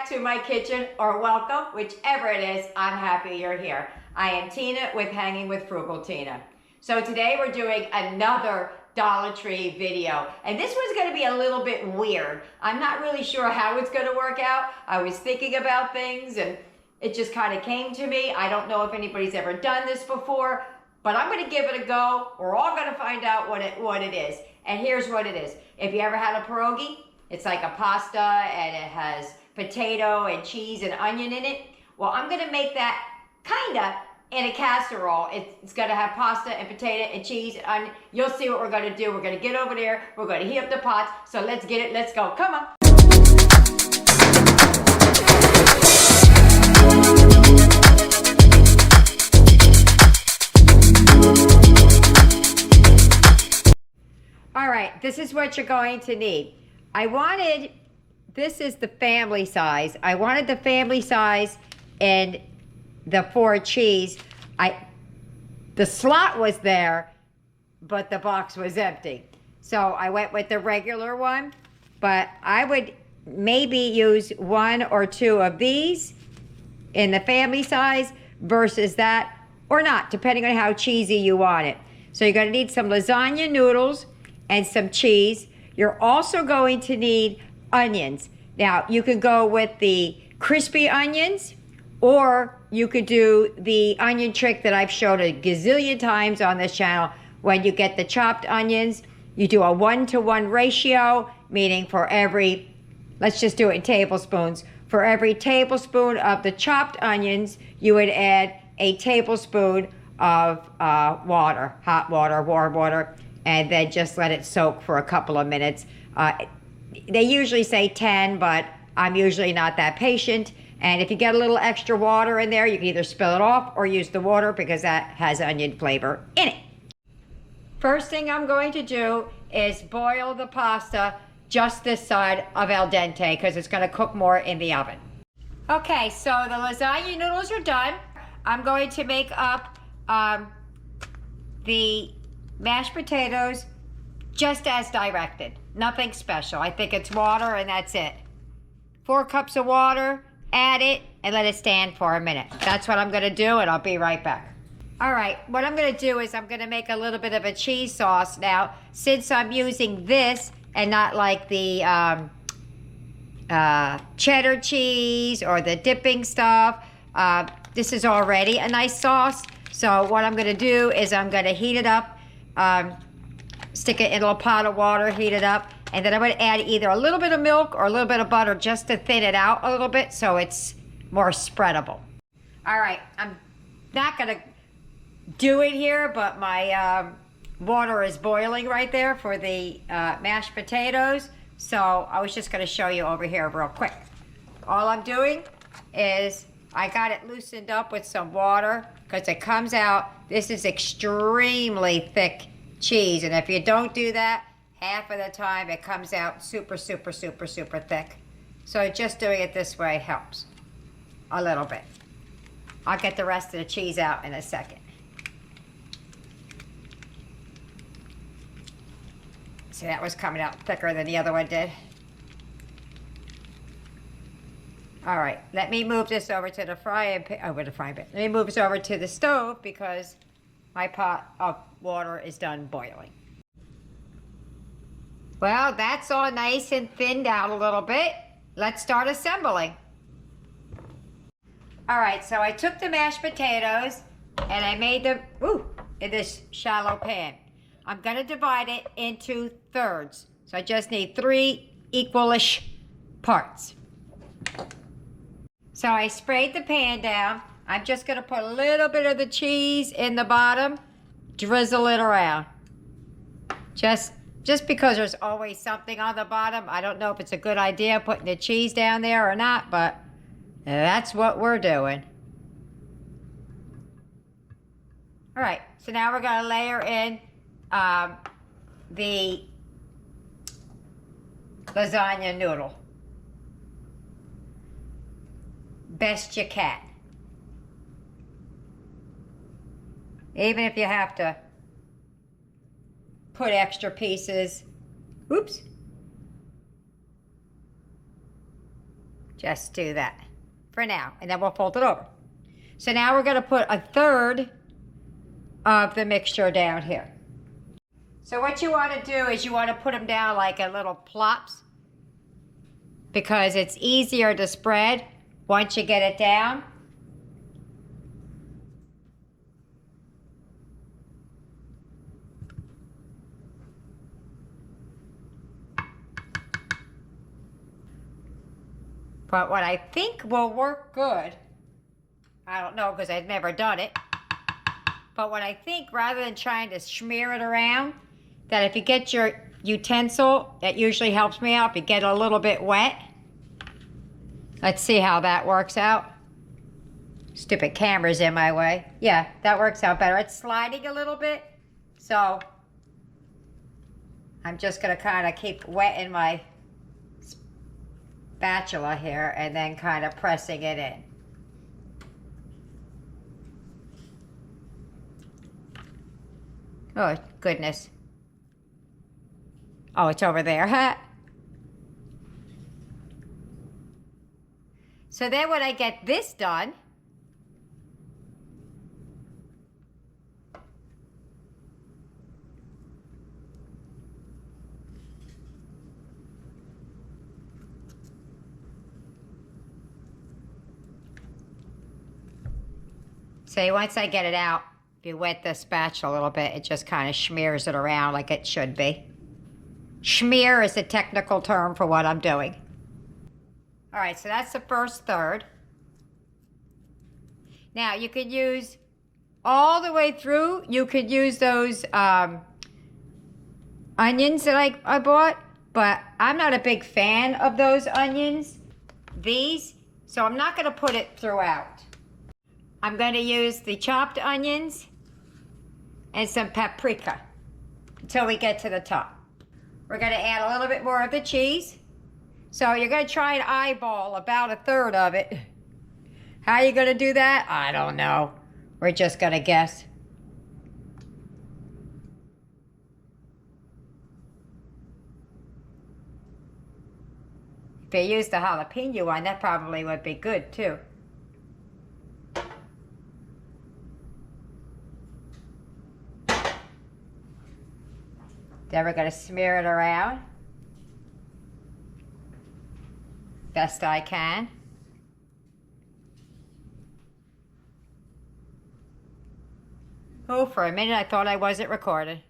back to my kitchen, or welcome, whichever it is. I'm happy you're here. I am Tina with Hanging with Frugal Tina. So today we're doing another Dollar Tree video, and this one's going to be a little bit weird. I'm not really sure how it's going to work out. I was thinking about things and it just kind of came to me. I don't know if anybody's ever done this before, but I'm going to give it a go. We're all going to find out what it is. And here's what it is. If you ever had a pierogi, it's like a pasta and it has potato and cheese and onion in it. Well, I'm going to make that kind of in a casserole. It's going to have pasta and potato and cheese and onion. You'll see what we're going to do. We're going to get over there. We're going to heat up the pots. So let's get it. Let's go. Come on. All right, this is what you're going to need. This is the family size. I wanted the family size and the 4 cheese. The slot was there, but the box was empty. So I went with the regular one, but I would maybe use 1 or 2 of these in the family size versus that, or not, depending on how cheesy you want it. So you're gonna need some lasagna noodles and some cheese. You're also going to need onions. Now, you can go with the crispy onions, or you could do the onion trick that I've showed a gazillion times on this channel. When you get the chopped onions, you do a 1-to-1 ratio, meaning for every, let's just do it in tablespoons. For every tablespoon of the chopped onions, you would add a tablespoon of water, hot water, warm water, and then just let it soak for a couple of minutes. They usually say 10, but I'm usually not that patient. And if you get a little extra water in there, you can either spill it off or use the water because that has onion flavor in it. First thing I'm going to do is boil the pasta just this side of al dente because it's going to cook more in the oven. Okay, so the lasagna noodles are done. I'm going to make up the mashed potatoes just as directed. Nothing special. I think it's water and that's it. 4 cups of water, add it, and let it stand for a minute. That's what I'm gonna do, and I'll be right back. All right, what I'm gonna do is I'm gonna make a little bit of a cheese sauce. Now, since I'm using this and not like the cheddar cheese or the dipping stuff, this is already a nice sauce. So what I'm gonna do is I'm gonna heat it up, stick it in a little pot of water, heat it up, and then I'm gonna add either a little bit of milk or a little bit of butter just to thin it out a little bit so it's more spreadable. All right, I'm not gonna do it here, but my water is boiling right there for the mashed potatoes. So I was just gonna show you over here real quick. All I'm doing is I got it loosened up with some water because it comes out, this is extremely thick cheese, and if you don't do that, half of the time it comes out super, super, super, super thick. So just doing it this way helps a little bit. I'll get the rest of the cheese out in a second. See, that was coming out thicker than the other one did. All right, let me move this over to the frying pan, Let me move this over to the stove because my pot of water is done boiling. Well, that's all nice and thinned out a little bit. Let's start assembling. All right, so I took the mashed potatoes and I made them in this shallow pan. I'm gonna divide it into thirds. So I just need 3 equal-ish parts. So I sprayed the pan down. I'm just gonna put a little bit of the cheese in the bottom, drizzle it around. Just because there's always something on the bottom. I don't know if it's a good idea putting the cheese down there or not, but that's what we're doing. All right, so now we're gonna layer in the lasagna noodle. Best you can. Even if you have to put extra pieces. Oops. Just do that for now, and then we'll fold it over. So now we're going to put a third of the mixture down here. So what you want to do is you want to put them down like a little plops, because it's easier to spread once you get it down. But what I think will work good, I don't know because I've never done it, but what I think, rather than trying to smear it around, that if you get your utensil, it usually helps me out if you get a little bit wet. Let's see how that works out. Stupid camera's in my way. Yeah, that works out better. It's sliding a little bit, so I'm just gonna kind of keep wetting my spatula here and then kind of pressing it in. Oh, goodness. Oh, it's over there. So then when I get this done, say once I get it out, if you wet the spatula a little bit, it just kind of smears it around like it should be. Smear is a technical term for what I'm doing. All right, so that's the first third. Now you could use all the way through, you could use those onions that I bought, but I'm not a big fan of those onions, so I'm not gonna put it throughout. I'm gonna use the chopped onions and some paprika until we get to the top. We're gonna add a little bit more of the cheese. So you're gonna try and eyeball about a third of it. How are you gonna do that? I don't know. We're just gonna guess. If you used the jalapeno one, that probably would be good too. Then we're gonna smear it around best I can. Oh, for a minute I thought I wasn't recording.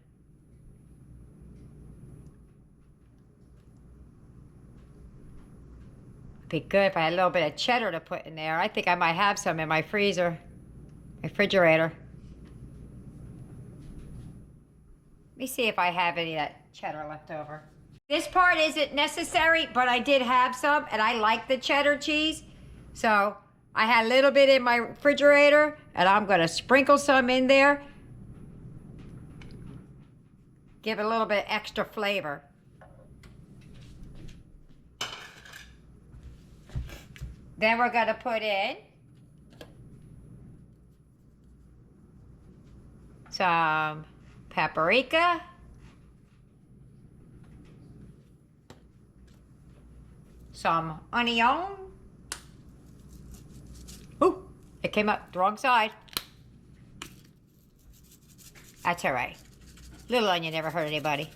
It'd be good if I had a little bit of cheddar to put in there. I think I might have some in my freezer, refrigerator. Let me see if I have any of that cheddar left over. This part isn't necessary, but I did have some, and I like the cheddar cheese. So I had a little bit in my refrigerator, and I'm gonna sprinkle some in there. Give it a little bit extra flavor. Then we're gonna put in some paprika, some onion. Ooh, it came up the wrong side. That's all right. Little onion never hurt anybody.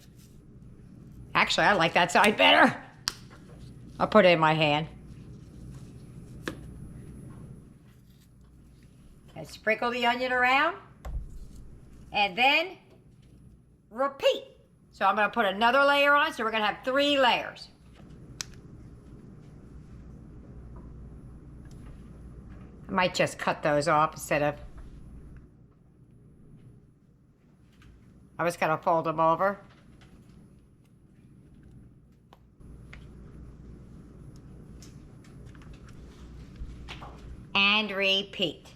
Actually, I like that side better. I'll put it in my hand. And sprinkle the onion around. And then repeat. So I'm going to put another layer on, so we're going to have 3 layers. I might just cut those off instead of... I was going to fold them over. And repeat.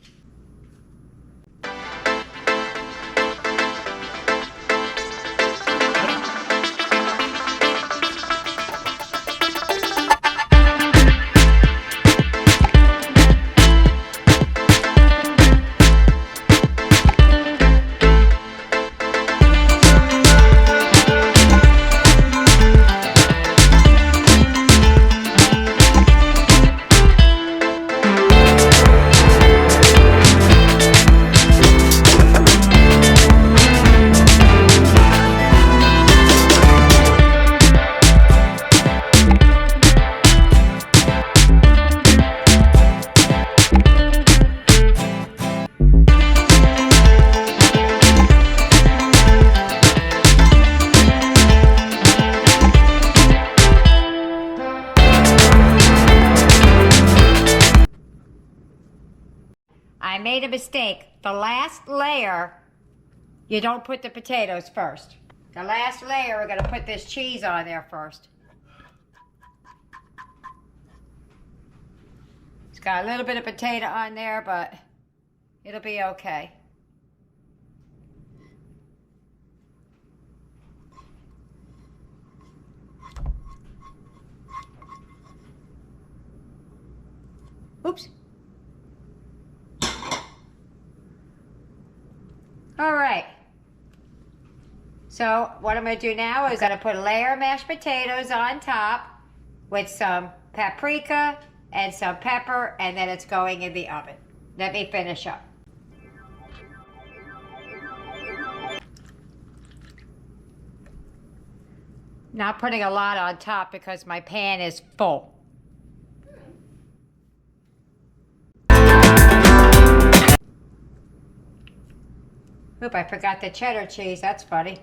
made a mistake. The last layer, you don't put the potatoes first. The last layer, we're gonna put this cheese on there first. It's got a little bit of potato on there, but it'll be okay. Oops. All right. So what I'm going to do now is I'm going to put a layer of mashed potatoes on top with some paprika and some pepper, and then it's going in the oven. Let me finish up. Not putting a lot on top because my pan is full. Oop, I forgot the cheddar cheese. That's funny.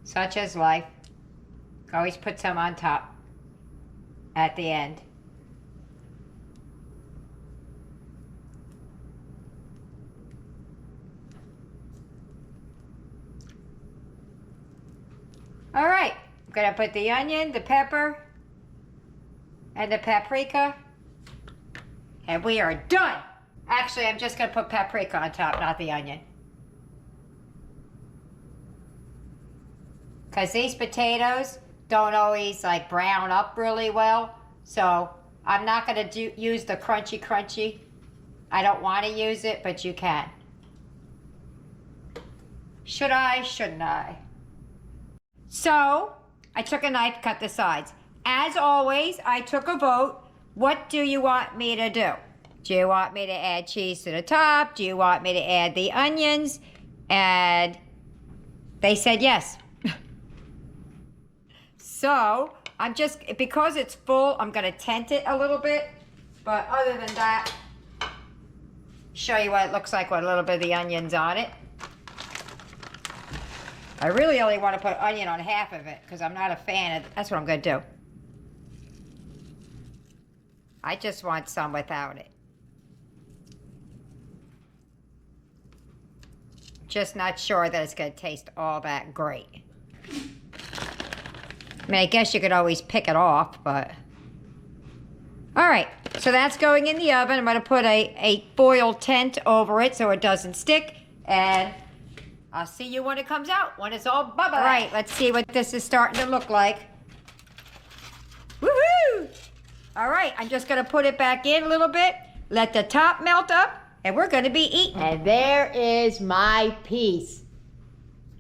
Such is life. Always put some on top at the end. All right, I'm gonna put the onion, the pepper, and the paprika, and we are done. Actually, I'm just gonna put paprika on top, not the onion. Because these potatoes don't always like brown up really well. So I'm not gonna use the crunchy. I don't wanna use it, but you can. Should I, shouldn't I? So I took a knife, cut the sides. As always, I took a vote. What do you want me to do? Do you want me to add cheese to the top? Do you want me to add the onions? And they said yes. So I'm just, because it's full, I'm gonna tent it a little bit. But other than that, show you what it looks like with a little bit of the onions on it. I really only want to put onion on half of it because I'm not a fan of, that's what I'm gonna do. I just want some without it. Just not sure that it's gonna taste all that great. I mean, I guess you could always pick it off, but. All right, so that's going in the oven. I'm gonna put a foil tent over it so it doesn't stick, and I'll see you when it comes out, when it's all bubbly. All right, let's see what this is starting to look like. Woohoo! All right, I'm just gonna put it back in a little bit, let the top melt up, and we're gonna be eating. And there is my piece.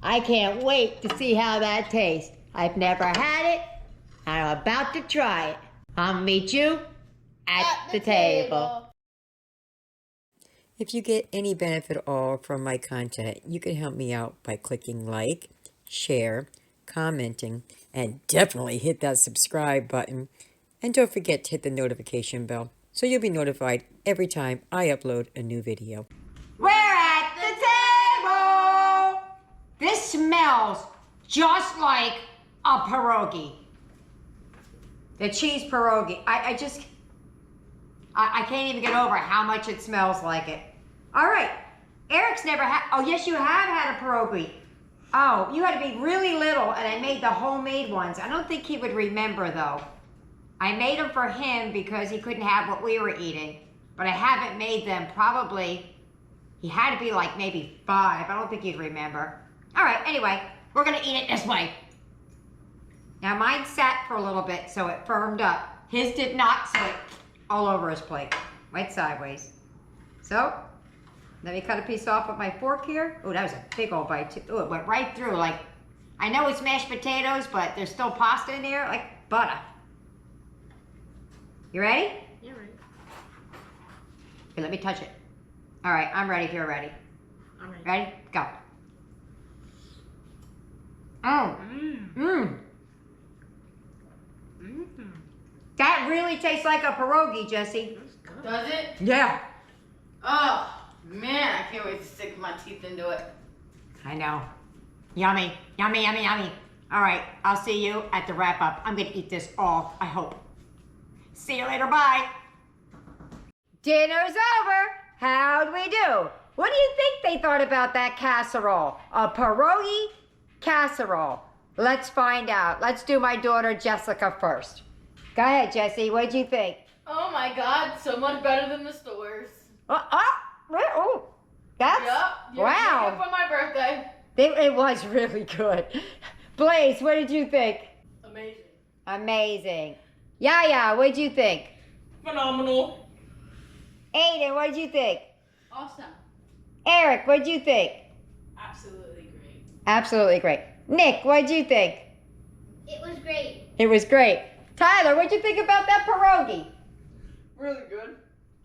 I can't wait to see how that tastes. I've never had it, and I'm about to try it. I'll meet you at the table. If you get any benefit at all from my content, you can help me out by clicking like, share, commenting, and definitely hit that subscribe button. And don't forget to hit the notification bell so you'll be notified every time I upload a new video. We're at the table! This smells just like a pierogi. The cheese pierogi. I can't even get over how much it smells like it. All right, Eric's never had, oh yes you have had a pierogi. Oh, you had to be really little and I made the homemade ones. I don't think he would remember though. I made them for him because he couldn't have what we were eating, but I haven't made them probably, he had to be like maybe 5. I don't think he'd remember. All right, anyway, we're gonna eat it this way. Now mine sat for a little bit so it firmed up. His did not, so it all over his plate. Went sideways. So, let me cut a piece off with my fork here. Oh, that was a big old bite too. Oh, it went right through. Like, I know it's mashed potatoes, but there's still pasta in there, like butter. You ready? You're ready. Here, let me touch it. All right, I'm ready if you're ready. I'm ready. Ready? Go. Oh. Mmm. That really tastes like a pierogi, Jesse. Does it? Yeah. Oh, man, I can't wait to stick my teeth into it. I know. Yummy, yummy, yummy, yummy. All right, I'll see you at the wrap up. I'm gonna eat this all, I hope. See you later, bye. Dinner's over. How'd we do? What do you think they thought about that casserole? A pierogi casserole. Let's find out. Let's do my daughter Jessica first. Go ahead, Jessie. What'd you think? Oh my god, so much better than the stores. Oh, that's Yep. wow. For my birthday. It was really good. Blaze, what did you think? Amazing. Amazing. Yaya, what did you think? Phenomenal. Aiden, what did you think? Awesome. Eric, what did you think? Absolutely great. Absolutely great. Nick, what did you think? It was great. It was great. Tyler, what did you think about that pierogi? Really good.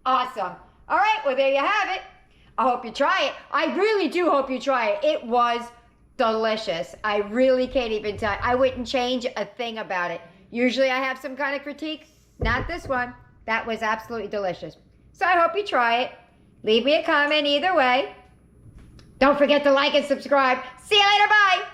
Awesome. All right, well, there you have it. I hope you try it. I really do hope you try it. It was delicious. I really can't even tell. I wouldn't change a thing about it. Usually I have some kind of critique. Not this one. That was absolutely delicious. So I hope you try it. Leave me a comment either way. Don't forget to like and subscribe. See you later. Bye.